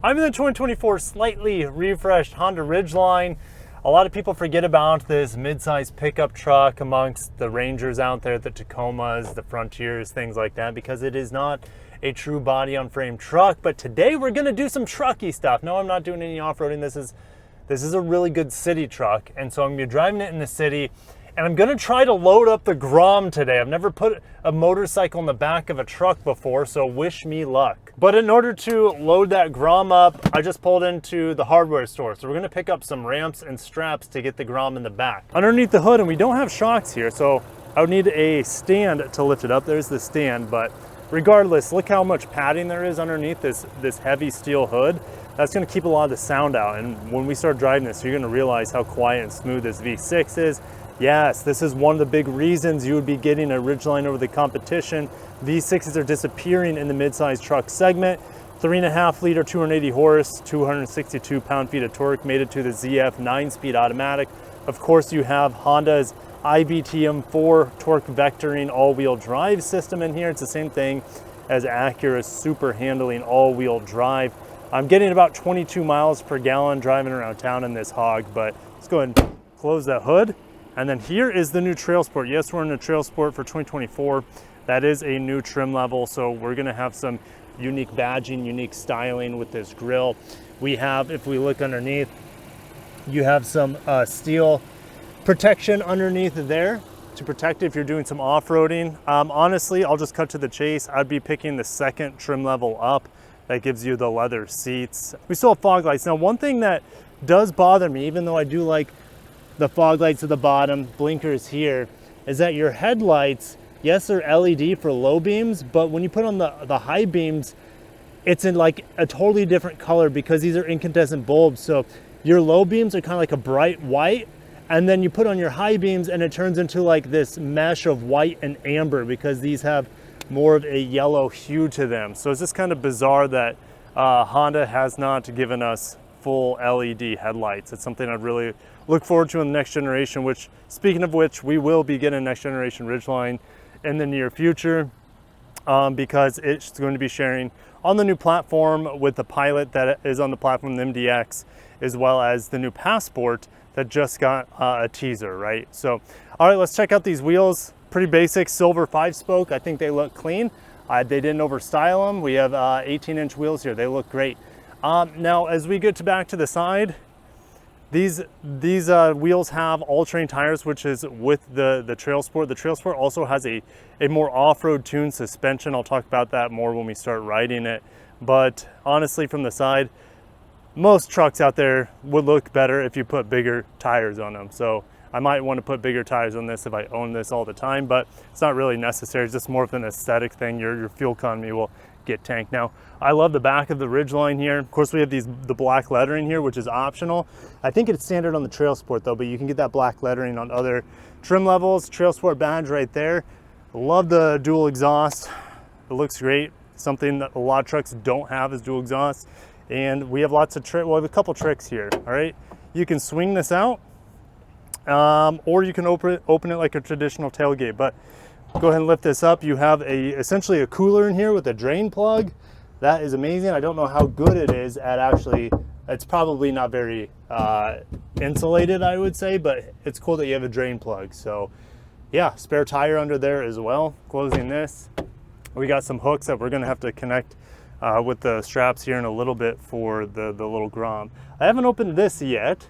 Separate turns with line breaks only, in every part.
I'm in the 2024 slightly refreshed Honda Ridgeline. A lot of people forget about this mid-size pickup truck amongst the Rangers out there, the Tacomas, the Frontiers, things like that, because it is not a true body-on-frame truck. But today we're gonna do some trucky stuff. No, I'm not doing any off-roading. This is a really good city truck, and so I'm gonna be driving it in the city. And I'm gonna try to load up the Grom today. I've never put a motorcycle in the back of a truck before, so wish me luck. But in order to load that Grom up, I just pulled into the hardware store. So we're gonna pick up some ramps and straps to get the Grom in the back. Underneath the hood, and we don't have shocks here, so I would need a stand to lift it up. There's the stand, but regardless, look how much padding there is underneath this heavy steel hood. That's gonna keep a lot of the sound out. And when we start driving this, you're gonna realize how quiet and smooth this V6 is. Yes, this is one of the big reasons you would be getting a Ridgeline over the competition. V6s are disappearing in the mid-size truck segment. 3.5 liter, 280 horse, 262 pound-feet of torque, made it to the ZF 9-speed automatic. Of course, you have Honda's IBTM4 torque vectoring all-wheel drive system in here. It's the same thing as Acura's super handling all-wheel drive. I'm getting about 22 miles per gallon driving around town in this hog, but let's go ahead and close that hood. And then here is the new TrailSport. Yes, we're in the TrailSport for 2024. That is a new trim level, so we're gonna have some unique badging, unique styling with this grille. We have, if we look underneath, you have some steel protection underneath there to protect it if you're doing some off-roading. Honestly, I'll just cut to the chase. I'd be picking the second trim level up. That gives you the leather seats. We still have fog lights. Now, one thing that does bother me, even though I do like the fog lights at the bottom, blinkers here, is that your headlights, yes, they're LED for low beams, but when you put on the high beams, it's in like a totally different color because these are incandescent bulbs. So your low beams are kind of like a bright white, and then you put on your high beams and it turns into like this mesh of white and amber because these have more of a yellow hue to them. So it's just kind of bizarre that Honda has not given us full LED headlights. It's something I'd really look forward to in the next generation, which, speaking of which, we will be getting a next generation Ridgeline in the near future because it's going to be sharing on the new platform with the Pilot that is on the platform, the MDX, as well as the new Passport that just got a teaser, right? So, all right, let's check out these wheels. Pretty basic silver 5-spoke. I think they look clean. They didn't overstyle them. We have 18-inch wheels here. They look great. Now, as we get back to the side, these wheels have all-terrain tires, which is with the TrailSport. The TrailSport also has a more off-road tuned suspension. I'll talk about that more when we start riding it. But honestly, from the side, most trucks out there would look better if you put bigger tires on them. So I might want to put bigger tires on this if I own this all the time, but it's not really necessary. It's just more of an aesthetic thing. Your fuel economy will get tanked. Now, I love the back of the Ridgeline here. Of course, we have the black lettering here, which is optional. I think it's standard on the TrailSport though, but you can get that black lettering on other trim levels. TrailSport badge right there. Love the dual exhaust. It looks great. Something that a lot of trucks don't have is dual exhaust. And we have lots of we have a couple tricks here, all right? You can swing this out, or you can open it like a traditional tailgate, but go ahead and lift this up. You have essentially a cooler in here with a drain plug. That is amazing. I don't know how good it is at actually, it's probably not very insulated, I would say, but it's cool that you have a drain plug. So yeah, spare tire under there as well. Closing this, we got some hooks that we're gonna have to connect with the straps here in a little bit for the little Grom. I haven't opened this yet.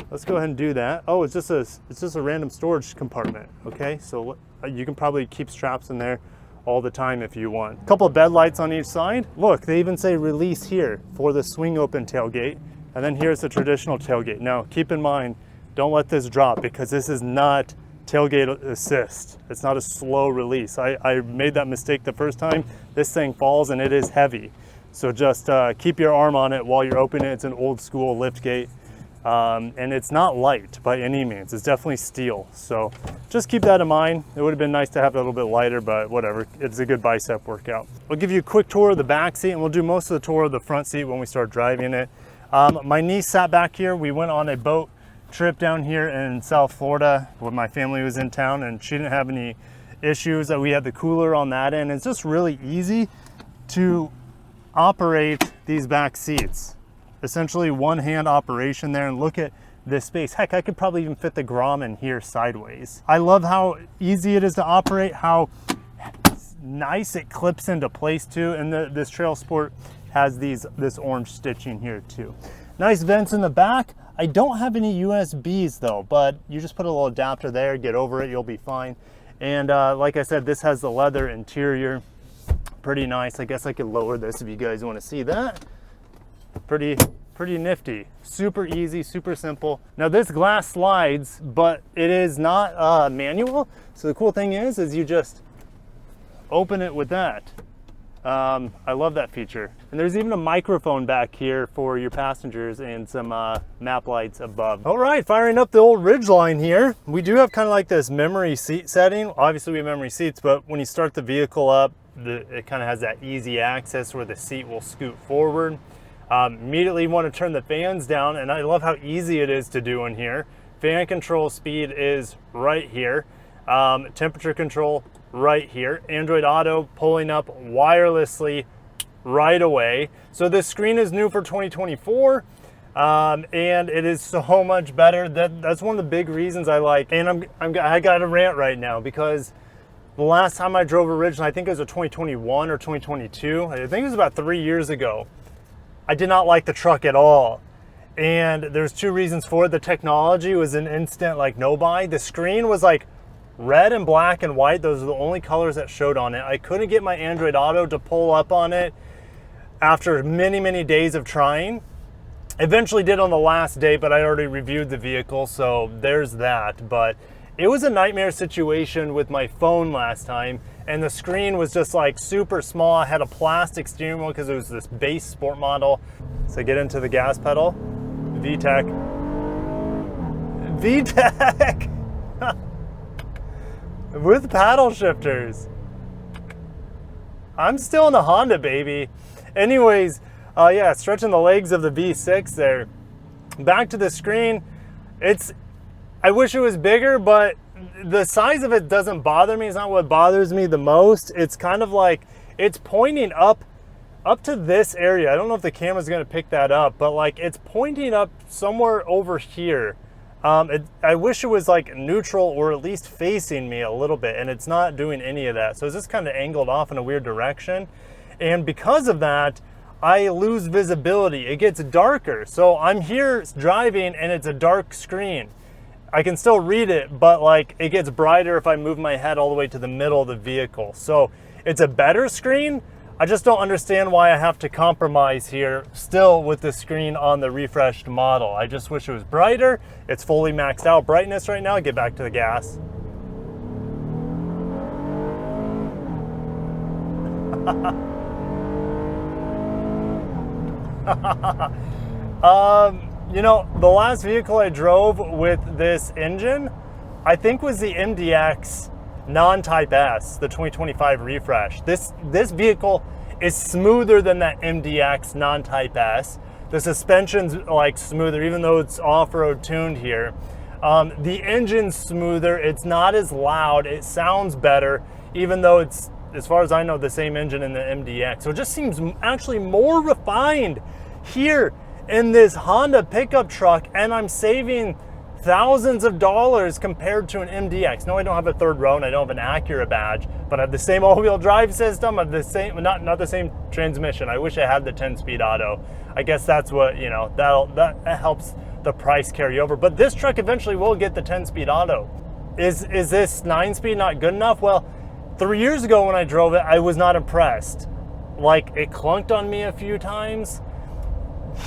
Let's go ahead and do that. Oh, it's just a random storage compartment. Okay, so you can probably keep straps in there all the time if you want. A couple of bed lights on each side. Look, they even say release here for the swing open tailgate. And then here's the traditional tailgate. Now, keep in mind, don't let this drop because this is not tailgate assist. It's not a slow release. I made that mistake the first time. This thing falls and it is heavy. So just keep your arm on it while you're opening it. It's an old school lift gate. And it's not light by any means. It's definitely steel. So just keep that in mind. It would have been nice to have it a little bit lighter, but whatever. It's a good bicep workout. I'll give you a quick tour of the back seat, and we'll do most of the tour of the front seat when we start driving it. My niece sat back here. We went on a boat trip down here in South Florida when my family was in town, and she didn't have any issues. We had the cooler on that end. It's just really easy to operate these back seats. Essentially one hand operation there, and look at this space. Heck, I could probably even fit the Grom in here sideways. I love how easy it is to operate, how nice it clips into place too, and this TrailSport has this orange stitching here too. Nice vents in the back. I don't have any USBs though, but you just put a little adapter there, get over it, you'll be fine. And like I said, this has the leather interior. Pretty nice. I guess I could lower this if you guys want to see that. Pretty nifty. Super easy, super simple. Now this glass slides, but it is not manual. So the cool thing is you just open it with that. I love that feature. And there's even a microphone back here for your passengers and some map lights above. All right, firing up the old Ridgeline here. We do have kind of like this memory seat setting. Obviously we have memory seats, but when you start the vehicle up, it kind of has that easy access where the seat will scoot forward. Immediately you want to turn the fans down, and I love how easy it is to do in here. Fan control speed is right here. Temperature control right here. Android Auto pulling up wirelessly right away. So this screen is new for 2024, and it is so much better. That's one of the big reasons I like. And I got a rant right now because the last time I drove a Ridgeline, I think it was a 2021 or 2022. I think it was about 3 years ago. I did not like the truck at all. And there's two reasons for it. The technology was an instant like no buy. The screen was like red and black and white. Those are the only colors that showed on it. I couldn't get my Android Auto to pull up on it after many days of trying. Eventually did on the last day, but I already reviewed the vehicle, so there's that. But it was a nightmare situation with my phone last time, and the screen was just like super small. I had a plastic steering wheel because it was this base sport model. So get into the gas pedal, VTEC. With paddle shifters. I'm still in the Honda, baby. Anyways, yeah, stretching the legs of the V6 there. Back to the screen. I wish it was bigger, but the size of it doesn't bother me. It's not what bothers me the most. It's kind of like, it's pointing up to this area. I don't know if the camera's gonna pick that up, but like it's pointing up somewhere over here. I wish it was like neutral or at least facing me a little bit, and it's not doing any of that. So it's just kind of angled off in a weird direction. And because of that, I lose visibility. It gets darker. So I'm here driving and it's a dark screen. I can still read it, but like it gets brighter if I move my head all the way to the middle of the vehicle. So it's a better screen. I just don't understand why I have to compromise here still with the screen on the refreshed model. I just wish it was brighter. It's fully maxed out brightness right now. Get back to the gas. You know, the last vehicle I drove with this engine, I think was the MDX non-Type S, the 2025 refresh. This vehicle is smoother than that MDX non-Type S. The suspension's like smoother, even though it's off-road tuned here. The engine's smoother. It's not as loud. It sounds better, even though it's, as far as I know, the same engine in the MDX. So it just seems actually more refined here in this Honda pickup truck, and I'm saving thousands of dollars compared to an MDX. No, I don't have a third row and I don't have an Acura badge, but I have the same all-wheel drive system, I have the same, not the same transmission. I wish I had the 10-speed auto. I guess that's what, you know, that helps the price carry over. But this truck eventually will get the 10-speed auto. Is this 9-speed not good enough? Well, 3 years ago when I drove it, I was not impressed. Like, it clunked on me a few times.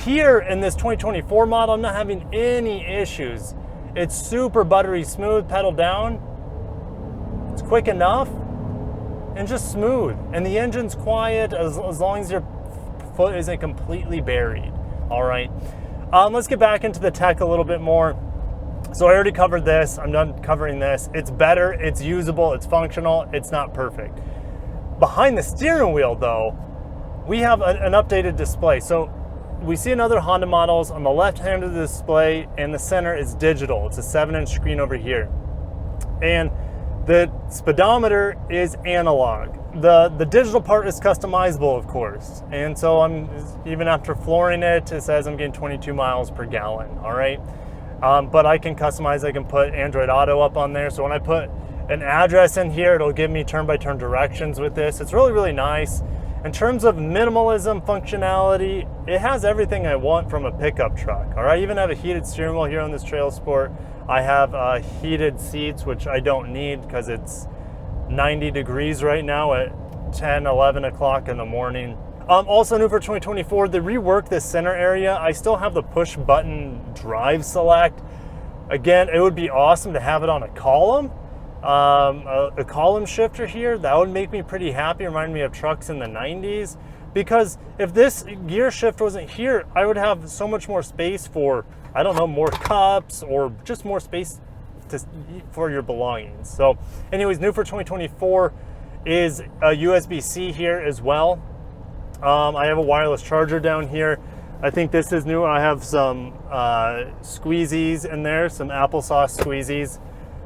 Here in this 2024 model, I'm not having any issues. It's super buttery smooth, pedal down. It's quick enough and just smooth. And the engine's quiet as long as your foot isn't completely buried. All right, let's get back into the tech a little bit more. So I already covered this. I'm done covering this. It's better, it's usable, it's functional, it's not perfect. Behind the steering wheel though, we have an updated display. So we see in other Honda models, on the left hand of the display in the center is digital. It's a 7-inch screen over here. And the speedometer is analog. the digital part is customizable, of course. And so even after flooring it, it says I'm getting 22 miles per gallon, all right? But I can customize, I can put Android Auto up on there. So when I put an address in here, it'll give me turn-by-turn directions with this. It's really, really nice. In terms of minimalism functionality, it has everything I want from a pickup truck, all right? I even have a heated steering wheel here on this TrailSport. I have heated seats, which I don't need because it's 90 degrees right now at 10, 11 o'clock in the morning. Also new for 2024, they reworked this center area. I still have the push button drive select. Again, it would be awesome to have it on a column. A column shifter here, that would make me pretty happy, remind me of trucks in the 90s. Because if this gear shift wasn't here, I would have so much more space for, I don't know, more cups or just more space for your belongings. So anyways, new for 2024 is a USB-C here as well. I have a wireless charger down here. I think this is new. I have some squeezies in there, some applesauce squeezies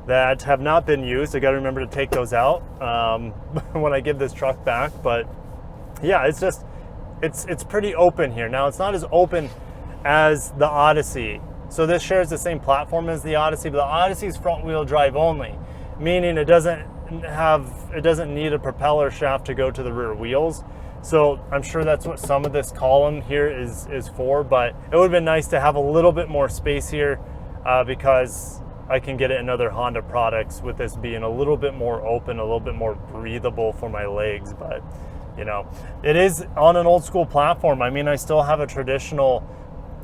that have not been used. I got to remember to take those out when I give this truck back. But yeah, it's just, it's pretty open here. Now it's not as open as the Odyssey. So this shares the same platform as the Odyssey, but the Odyssey's front wheel drive only, meaning it doesn't need a propeller shaft to go to the rear wheels. So I'm sure that's what some of this column here is for, but it would have been nice to have a little bit more space here because I can get it in other Honda products with this being a little bit more open, a little bit more breathable for my legs. But you know, it is on an old school platform. I mean, I still have a traditional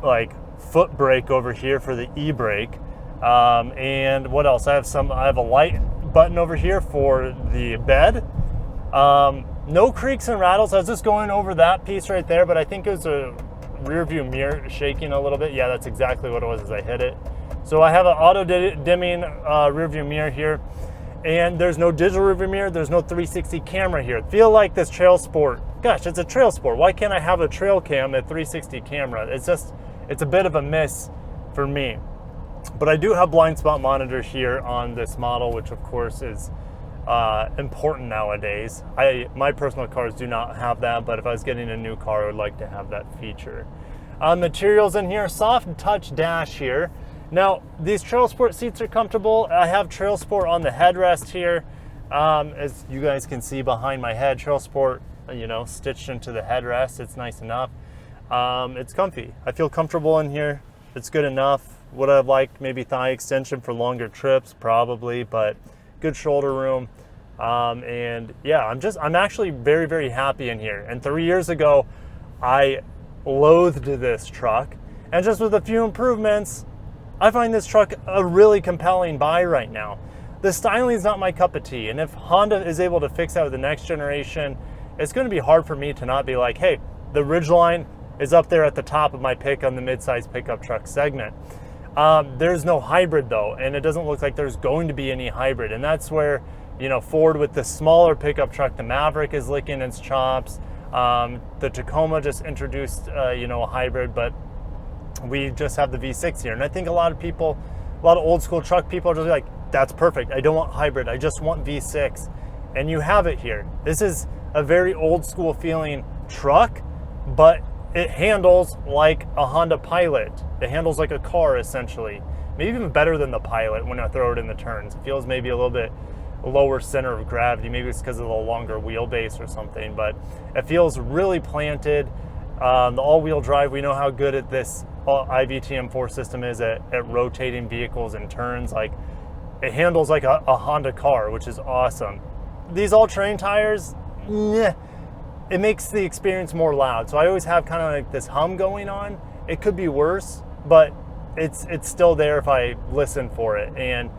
like foot brake over here for the e-brake. And what else? I have a light button over here for the bed. No creaks and rattles. I was just going over that piece right there, but I think it was a rear view mirror shaking a little bit. Yeah, that's exactly what it was as I hit it. So I have an auto dimming rear view mirror here, and there's no digital rear view mirror. There's no 360 camera here. I feel like this TrailSport, gosh, it's a TrailSport. Why can't I have a trail cam at 360 camera? It's a bit of a miss for me. But I do have blind spot monitor here on this model, which of course is important nowadays. My personal cars do not have that, but if I was getting a new car, I would like to have that feature. Materials in here, soft touch dash here. Now, these TrailSport seats are comfortable. I have TrailSport on the headrest here. As you guys can see behind my head, TrailSport, you know, stitched into the headrest. It's nice enough. It's comfy. I feel comfortable in here. It's good enough. Would I have liked maybe thigh extension for longer trips? Probably, but good shoulder room. And yeah, I'm actually very, very happy in here. And 3 years ago, I loathed this truck. And just with a few improvements, I find this truck a really compelling buy right now. The styling is not my cup of tea. And if Honda is able to fix that with the next generation, it's going to be hard for me to not be like, hey, the Ridgeline is up there at the top of my pick on the midsize pickup truck segment. There's no hybrid though, and it doesn't look like there's going to be any hybrid. And that's where, you know, Ford with the smaller pickup truck, the Maverick is licking its chops. The Tacoma just introduced, you know, a hybrid, but we just have the V6 here. And I think a lot of old school truck people are just like, that's perfect. I don't want hybrid. I just want V6. And you have it here. This is a very old school feeling truck, but it handles like a Honda Pilot. It handles like a car, essentially. Maybe even better than the Pilot when I throw it in the turns. It feels maybe a little bit lower center of gravity. Maybe it's because of the longer wheelbase or something, but it feels really planted. The all-wheel drive, we know how good this IVTM4 system is at rotating vehicles and turns. Like, it handles like a Honda car, which is awesome. These all-terrain tires, it makes the experience more loud. So I always have kind of like this hum going on. It could be worse, but it's still there if I listen for it. And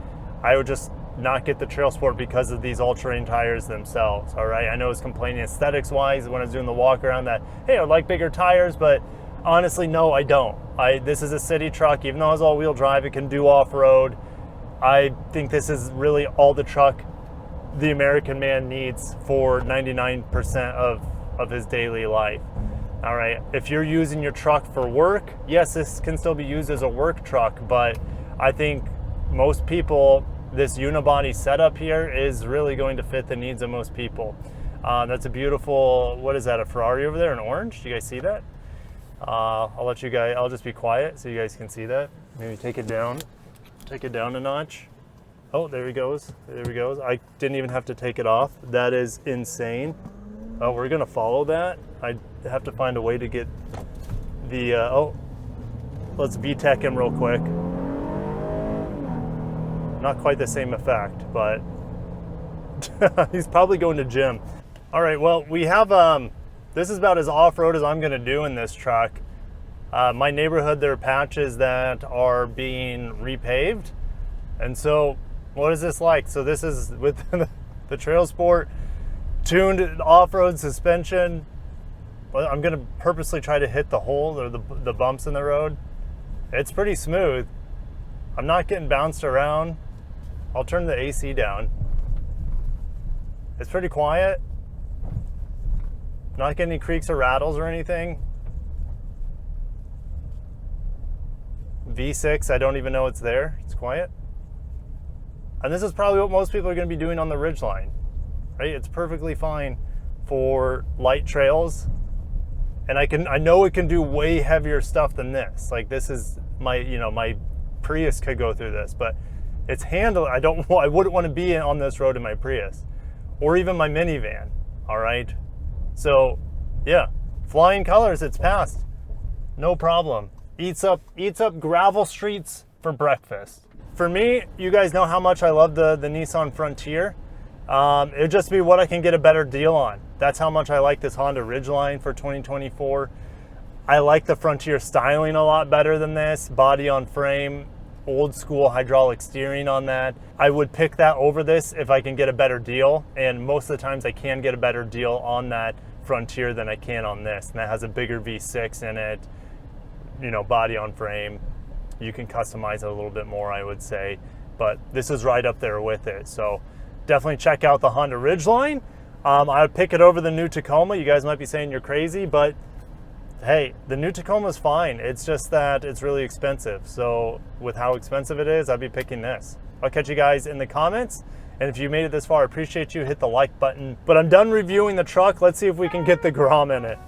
I would just not get the TrailSport because of these all-terrain tires themselves, all right? I know I was complaining aesthetics-wise when I was doing the walk-around that, hey, I would like bigger tires, but honestly, no, I don't. This is a city truck. Even though it's all-wheel drive, it can do off-road. I think this is really all the truck the American man needs for 99% of his daily life. All right, if you're using your truck for work, yes, this can still be used as a work truck, but I think most people, this unibody setup here is really going to fit the needs of most people. That's a beautiful, what is that, a Ferrari over there in orange? Do you guys see that? I'll just be quiet so you guys can see that. Maybe take it down a notch. Oh, there he goes. There he goes. I didn't even have to take it off. That is insane. Oh, we're gonna follow that. I have to find a way to get the, let's VTEC him real quick. Not quite the same effect, but he's probably going to gym. All right, well, we have, this is about as off-road as I'm gonna do in this truck. My neighborhood, there are patches that are being repaved. And so, what is this like? So this is with the TrailSport tuned off-road suspension. I'm gonna purposely try to hit the hole or the bumps in the road. It's pretty smooth. I'm not getting bounced around. I'll turn the AC down. It's pretty quiet. Not getting any creaks or rattles or anything. V6, I don't even know it's there. It's quiet. And this is probably what most people are going to be doing on the Ridgeline, right? It's perfectly fine for light trails. And I know it can do way heavier stuff than this. Like this is my Prius could go through this, but it's handled. I wouldn't want to be on this road in my Prius or even my minivan. All right. So yeah, flying colors, it's passed. No problem. Eats up gravel streets for breakfast. For me, you guys know how much I love the Nissan Frontier. It'd just be what I can get a better deal on. That's how much I like this Honda Ridgeline for 2024. I like the Frontier styling a lot better than this. Body on frame, old school hydraulic steering on that. I would pick that over this if I can get a better deal. And most of the times I can get a better deal on that Frontier than I can on this. And that has a bigger V6 in it, body on frame. You can customize it a little bit more, I would say, but this is right up there with it. So definitely check out the Honda Ridgeline. I would pick it over the new Tacoma. You guys might be saying you're crazy, but hey, the new Tacoma is fine. It's just that it's really expensive. So with how expensive it is, I'd be picking this. I'll catch you guys in the comments. And if you made it this far, I appreciate you. Hit the like button. But I'm done reviewing the truck. Let's see if we can get the Grom in it.